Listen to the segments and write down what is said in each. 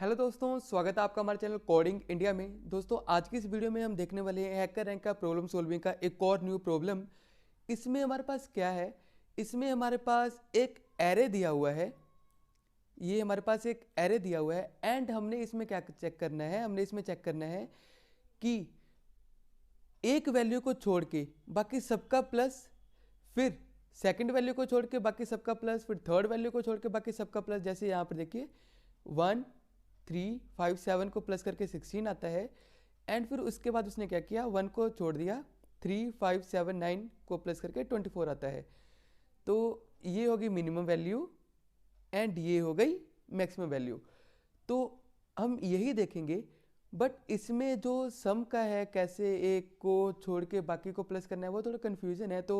Hello दोस्तों, स्वागत है आपका हमारे चैनल कोडिंग इंडिया में। दोस्तों, आज की इस वीडियो में हम देखने वाले हैं हैकर रैंक का प्रॉब्लम सॉल्विंग का एक और न्यू प्रॉब्लम। इसमें हमारे पास क्या है, इसमें हमारे पास एक एरे दिया हुआ है। ये हमारे पास एक एरे दिया हुआ है एंड हमने इसमें क्या चेक करना है, हमने इसमें चेक करना है कि एक वैल्यू को छोड़ के बाकी सबका प्लस, फिर सेकंड वैल्यू को छोड़ के बाकी सबका प्लस, फिर थर्ड वैल्यू को छोड़ के बाकी सबका प्लस। जैसे यहाँ पर देखिए 1 3 5 7 को प्लस करके 16 आता है एंड फिर उसके बाद उसने क्या किया, 1 को छोड़ दिया, 3 5 7 9 को प्लस करके 24 आता है। तो ये होगी मिनिमम वैल्यू एंड ये हो गई मैक्सिमम वैल्यू। तो हम यही देखेंगे, बट इसमें जो सम का है, कैसे एक को छोड़ के बाकी को प्लस करना है, वो थोड़ा कन्फ्यूजन है। तो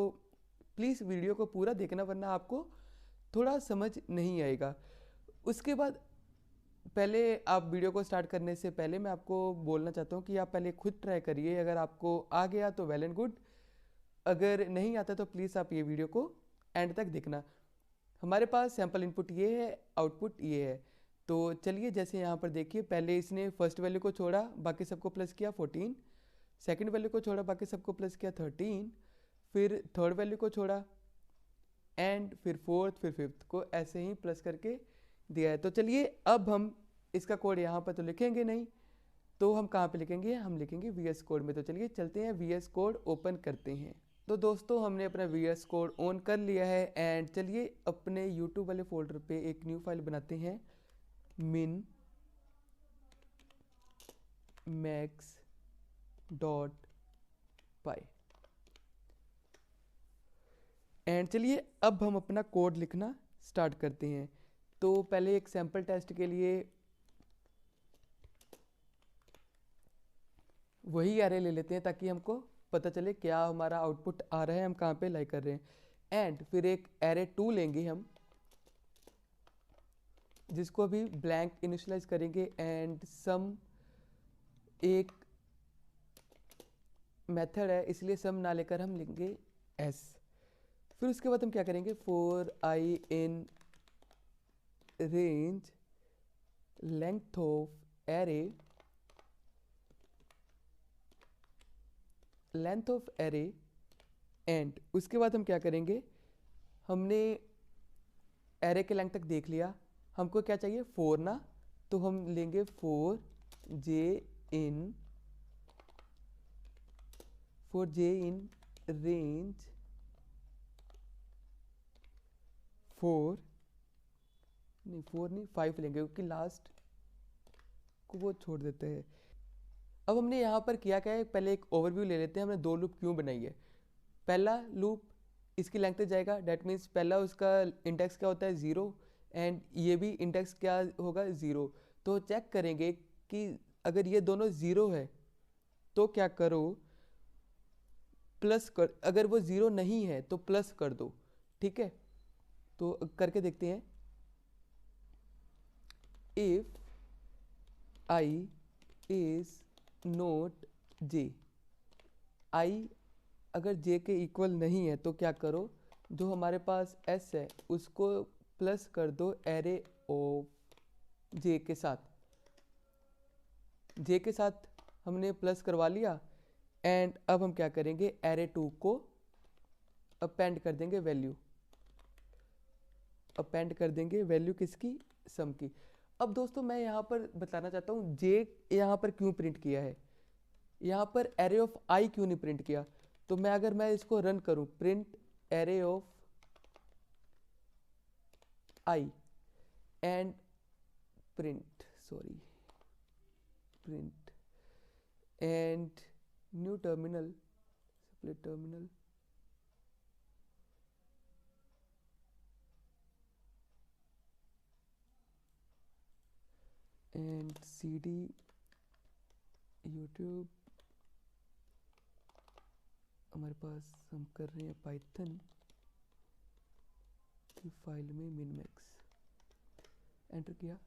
प्लीज़ वीडियो को पूरा देखना, वरना आपको थोड़ा समझ नहीं आएगा। उसके बाद पहले आप वीडियो को स्टार्ट करने से पहले मैं आपको बोलना चाहता हूँ कि आप पहले खुद ट्राई करिए। अगर आपको आ गया तो वेल एंड गुड, अगर नहीं आता तो प्लीज़ आप ये वीडियो को एंड तक देखना। हमारे पास सैम्पल इनपुट ये है, आउटपुट ये है। तो चलिए, जैसे यहाँ पर देखिए, पहले इसने फर्स्ट वैल्यू को छोड़ा, बाकी सबको प्लस किया 14, सेकंड वैल्यू को छोड़ा, बाकी सबको प्लस किया 13, फिर थर्ड वैल्यू को छोड़ा एंड फिर फोर्थ, फिर फिफ्थ को ऐसे ही प्लस करके दिया है। तो चलिए, अब हम इसका कोड यहाँ पर तो लिखेंगे नहीं, तो हम कहाँ पे लिखेंगे, हम लिखेंगे VS कोड में। तो चलिए चलते हैं, VS कोड ओपन करते हैं। तो दोस्तों, हमने अपना VS कोड ऑन कर लिया है एंड चलिए अपने YouTube वाले फोल्डर पे एक न्यू फाइल बनाते हैं, min max dot pi. And चलिए अब हम अपना कोड लिखना स्टार्ट करते हैं। तो पहले एक सैम्पल टेस्ट के लिए वही एरे ले लेते हैं, ताकि हमको पता चले क्या हमारा आउटपुट आ रहा है, हम कहाँ पे लाई कर रहे हैं। एंड फिर एक एरे 2 लेंगे हम, जिसको अभी ब्लैंक इनिशियलाइज करेंगे एंड सम एक मेथड है, इसलिए सम ना लेकर हम लेंगे एस। फिर उसके बाद हम क्या करेंगे, for I in range length of array, length of array. And उसके बाद हम क्या करेंगे, हमने एरे के लेंथ तक देख लिया, हमको क्या चाहिए 4 ना, तो हम लेंगे 4j इन रेंज 4 नहीं 4 नहीं 5 लेंगे, क्योंकि लास्ट को वो छोड़ देते हैं। अब हमने यहाँ पर किया क्या है, पहले एक ओवरव्यू ले लेते हैं, हमने 2 लूप क्यों बनाई है। पहला लूप इसकी लेंथ तक जाएगा, डेट मीन्स पहला उसका इंडेक्स क्या होता है 0 एंड ये भी इंडेक्स क्या होगा 0। तो चेक करेंगे कि अगर ये दोनों 0 है तो क्या करो, प्लस कर, अगर वो 0 नहीं है तो प्लस कर दो, ठीक है। तो करके देखते हैं, इफ आई इज नोट जे, आई अगर जे के इक्वल नहीं है तो क्या करो, जो हमारे पास एस है उसको प्लस कर दो एरे ऑफ जे के साथ। जे के साथ हमने प्लस करवा लिया एंड अब हम क्या करेंगे, एरे 2 को अपेंड कर देंगे वैल्यू, अपेंड कर देंगे वैल्यू किसकी, सम की। अब दोस्तों, मैं यहाँ पर बताना चाहता हूँ जे यहाँ पर क्यों प्रिंट किया है, यहाँ पर एरे ऑफ आई क्यों नहीं प्रिंट किया। तो मैं अगर मैं इसको रन करूँ, print array of I and print print and new terminal, split terminal, and cd YouTube. हमारे पास हम कर रहे हैं पाइथन की फाइल में min max, एंटर किया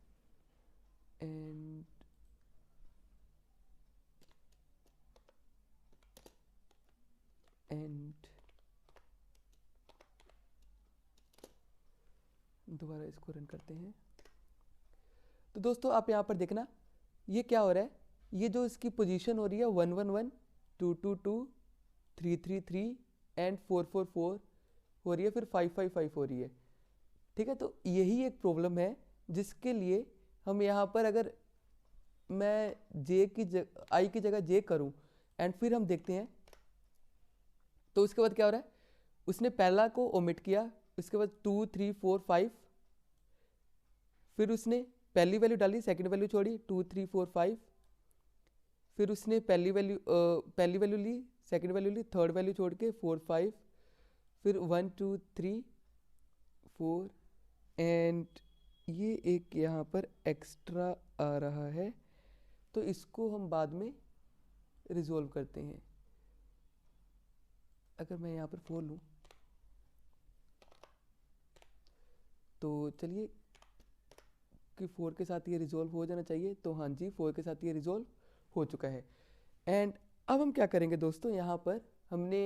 एंड दोबारा इसको रन करते हैं। तो दोस्तों आप यहाँ पर देखना ये क्या हो रहा है, ये जो इसकी पोजीशन हो रही है 111, 222, 333 एंड 444 हो रही है, फिर 555 हो रही है। ठीक है, तो यही एक प्रॉब्लम है जिसके लिए हम यहाँ पर अगर मैं आई की जगह जे करूँ एंड फिर हम देखते हैं तो उसके बाद क्या हो रहा है, उसने पहला को ओमिट किया, उसके बाद 2 3 4 5, फिर उसने पहली वैल्यू डाली, सेकंड वैल्यू छोड़ी 2 3 4 5, फिर उसने पहली वैल्यू ली, सेकंड वैल्यू ली, थर्ड वैल्यू छोड़ के 4 5, फिर 1 2 3 4 एंड ये एक यहाँ पर एक्स्ट्रा आ रहा है, तो इसको हम बाद में रिजोल्व करते हैं। अगर मैं यहाँ पर 4 लूँ तो चलिए कि 4 के साथ ये रिजोल्व हो जाना चाहिए, तो हाँ जी 4 के साथ ये रिजोल्व हो चुका है। एंड अब हम क्या करेंगे दोस्तों, यहाँ पर हमने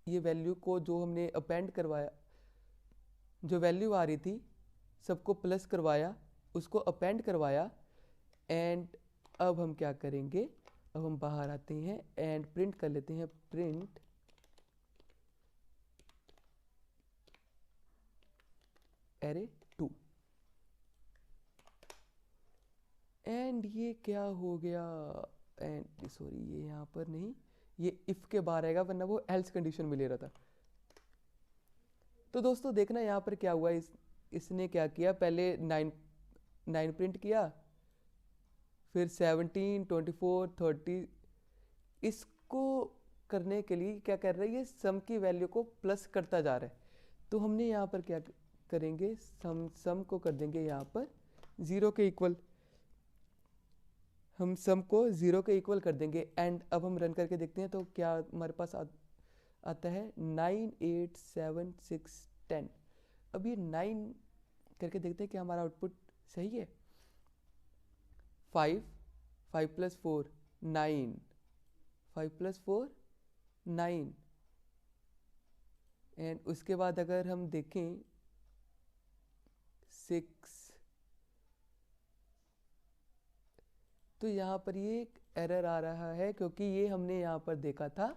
ये वैल्यू को जो हमने अपेंड करवाया, जो वैल्यू आ रही थी सबको प्लस करवाया, उसको अपेंड करवाया, एंड अब हम क्या करेंगे, अब हम बाहर आते हैं एंड प्रिंट कर लेते हैं, प्रिंट एरे 2। एंड ये क्या हो गया, एंड सॉरी ये यहाँ पर नहीं, ये इफ के बाहर आएगा वरना वो एल्स कंडीशन में ले रहा था। तो दोस्तों देखना यहाँ पर क्या हुआ, इसने क्या किया, पहले 9 प्रिंट किया, फिर 17 24 30, इसको करने के लिए क्या कर रहा है, ये सम की वैल्यू को प्लस करता जा रहा है। तो हमने यहाँ पर क्या करेंगे, सम को कर देंगे यहाँ पर 0 के इक्वल, हम सम को 0 के इक्वल कर देंगे। एंड अब हम रन करके देखते हैं तो क्या हमारे पास आता है 9 8 7 6 10। अब ये 9 करके देखते हैं कि हमारा आउटपुट सही है। 5 + 4 9, 5 + 4 9, एंड उसके बाद अगर हम देखें 6, तो यहाँ पर ये एक एरर आ रहा है क्योंकि ये हमने यहाँ पर देखा था,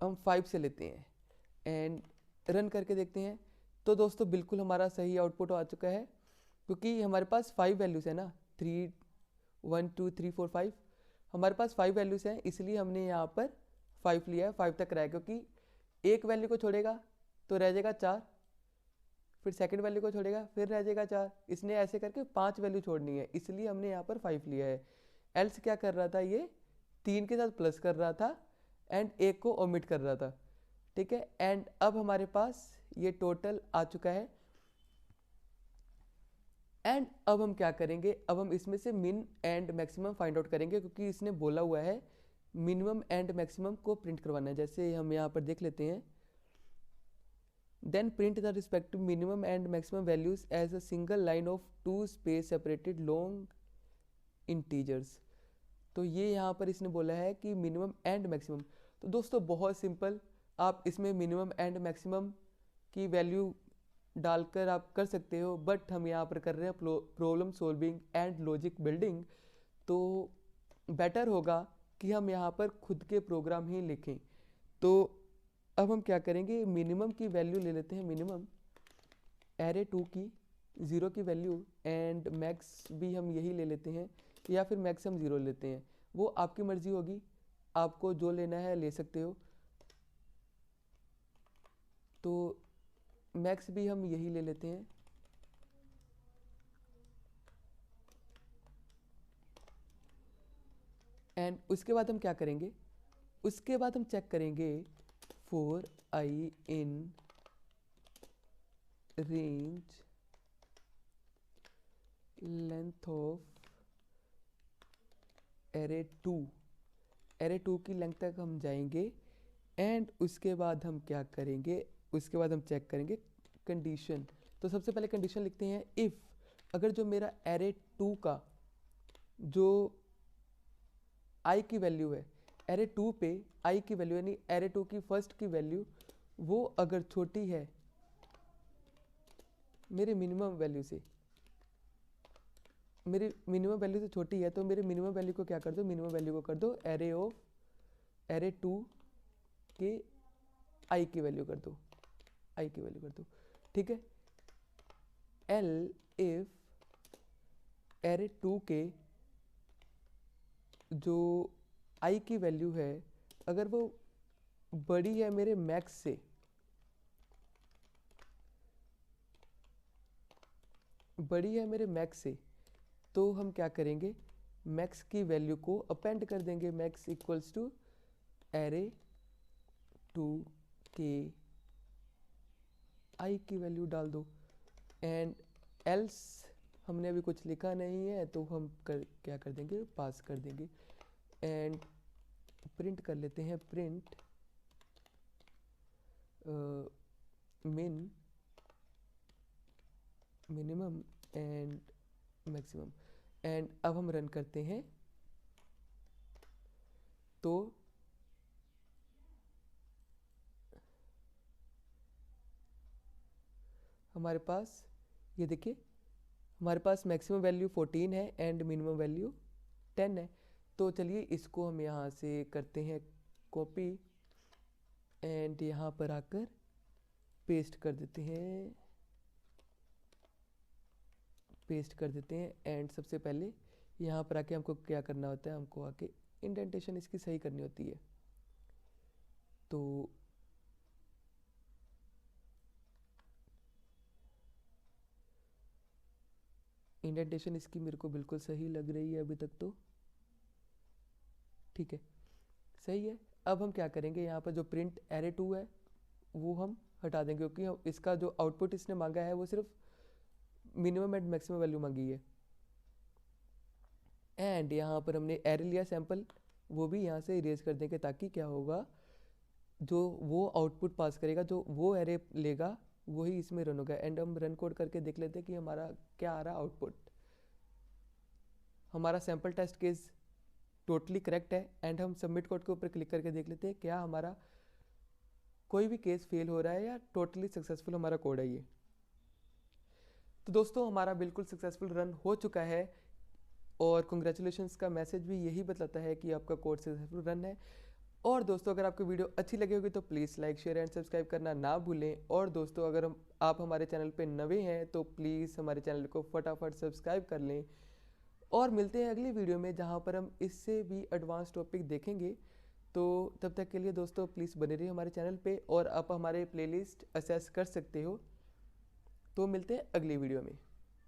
हम 5 से लेते हैं एंड रन करके देखते हैं। तो दोस्तों बिल्कुल हमारा सही आउटपुट आ चुका है क्योंकि हमारे पास 5 वैल्यूज़ है ना, 3 1 2 3 4 5, हमारे पास 5 वैल्यूज़ हैं, इसलिए हमने यहाँ पर 5 लिया है, 5 तक रहा है, क्योंकि एक वैल्यू को छोड़ेगा तो रह जाएगा 4, फिर सेकंड वैल्यू को छोड़ेगा फिर रह जाएगा 4, इसने ऐसे करके 5 वैल्यू छोड़नी है, इसलिए हमने यहाँ पर 5 लिया है। एल्स क्या कर रहा था, ये 3 के साथ प्लस कर रहा था एंड एक को ओमिट कर रहा था। ठीक है, एंड अब हमारे पास ये टोटल आ चुका है। एंड अब हम क्या करेंगे, अब हम इसमें से मिन एंड मैक्सिमम फाइंड आउट करेंगे, क्योंकि इसने बोला हुआ है मिनिमम एंड मैक्सिमम को प्रिंट करवाना है। जैसे हम यहाँ पर देख लेते हैं, then print the respective minimum and maximum values as a single line of 2 space separated long integers. तो ये यहाँ पर इसने बोला है कि मिनिमम एंड मैक्सिमम। तो दोस्तों बहुत सिंपल, आप इसमें मिनिमम एंड मैक्सिमम की वैल्यू डालकर आप कर सकते हो, बट हम यहाँ पर कर रहे हैं problem solving and logic building, तो बेटर होगा कि हम यहाँ पर खुद के प्रोग्राम ही लिखें। तो अब हम क्या करेंगे, मिनिमम की वैल्यू ले लेते हैं, मिनिमम एरे 2 की 0 की वैल्यू, एंड मैक्स भी हम यही ले लेते हैं, या फिर मैक्स हम 0 लेते हैं, वो आपकी मर्जी होगी, आपको जो लेना है ले सकते हो। तो मैक्स भी हम यही ले लेते हैं, एंड उसके बाद हम क्या करेंगे, उसके बाद हम चेक करेंगे for I in range length of array 2, array 2 की लेंथ तक हम जाएंगे, एंड उसके बाद हम क्या करेंगे, उसके बाद हम चेक करेंगे कंडीशन। तो सबसे पहले कंडीशन लिखते हैं, इफ़ अगर जो मेरा array 2 का जो i की वैल्यू है, array 2 पे i की वैल्यू यानी array 2 की फर्स्ट की वैल्यू वो अगर छोटी है मेरे मिनिमम वैल्यू से, मेरी मिनिमम वैल्यू से छोटी है, तो मेरे मिनिमम वैल्यू को क्या कर दो, मिनिमम वैल्यू को कर दो एरे 2 के आई की वैल्यू कर दो, आई की वैल्यू कर दो, ठीक है। एल इफ एरे 2 के जो आई की वैल्यू है अगर वो बड़ी है मेरे मैक्स से, बड़ी है मेरे मैक्स से, तो हम क्या करेंगे, मैक्स की वैल्यू को अपेंड कर देंगे, मैक्स इक्वल्स टू एरे 2 के आई की वैल्यू डाल दो। एंड एल्स हमने अभी कुछ लिखा नहीं है तो हम क्या कर देंगे, पास कर देंगे। एंड प्रिंट कर लेते हैं, print minimum and maximum. And अब हम रन करते हैं तो हमारे पास ये देखिए, हमारे पास मैक्सिमम वैल्यू 14 है एंड मिनिमम वैल्यू 10 है। तो चलिए इसको हम यहाँ से करते हैं कॉपी एंड यहाँ पर आकर पेस्ट कर देते हैं, पेस्ट कर देते हैं। एंड सबसे पहले यहाँ पर आके हमको क्या करना होता है, हमको आके इंडेंटेशन इसकी सही करनी होती है। तो इंडेंटेशन इसकी मेरे को बिल्कुल सही लग रही है अभी तक, तो ठीक है, सही है। अब हम क्या करेंगे, यहाँ पर जो प्रिंट एरे 2 है वो हम हटा देंगे, क्योंकि इसका जो आउटपुट इसने मांगा है वो सिर्फ मिनिमम एंड मैक्सिमम वैल्यू मांगी है। एंड यहाँ पर हमने एरे लिया सैंपल, वो भी यहाँ से इरेज कर देंगे, ताकि क्या होगा, जो वो आउटपुट पास करेगा, जो वो एरे लेगा वही इसमें रन होगा। एंड हम रन कोड करके देख लेते हैं कि हमारा क्या आ रहा आउटपुट। हमारा sample test case totally correct है। एंड हम सबमिट कोड के ऊपर क्लिक करके देख लेते हैं क्या हमारा कोई भी केस फेल हो रहा है या टोटली सक्सेसफुल हमारा कोड है ये। तो दोस्तों हमारा बिल्कुल सक्सेसफुल रन हो चुका है और कंग्रेचुलेशंस का मैसेज भी यही बताता है कि आपका कोड सक्सेसफुल रन है। और दोस्तों अगर आपको वीडियो अच्छी लगी होगी तो please like share and subscribe करना ना भूलें। और दोस्तों अगर आप हमारे चैनल पे नए हैं तो प्लीज़ हमारे चैनल को फटाफट सब्सक्राइब कर लें। और मिलते हैं अगली वीडियो में जहाँ पर हम इससे भी एडवांस टॉपिक देखेंगे। तो तब तक के लिए दोस्तों प्लीज़ बने रहिए हमारे चैनल पे और आप हमारे प्लेलिस्ट असेस कर सकते हो। तो मिलते हैं अगली वीडियो में।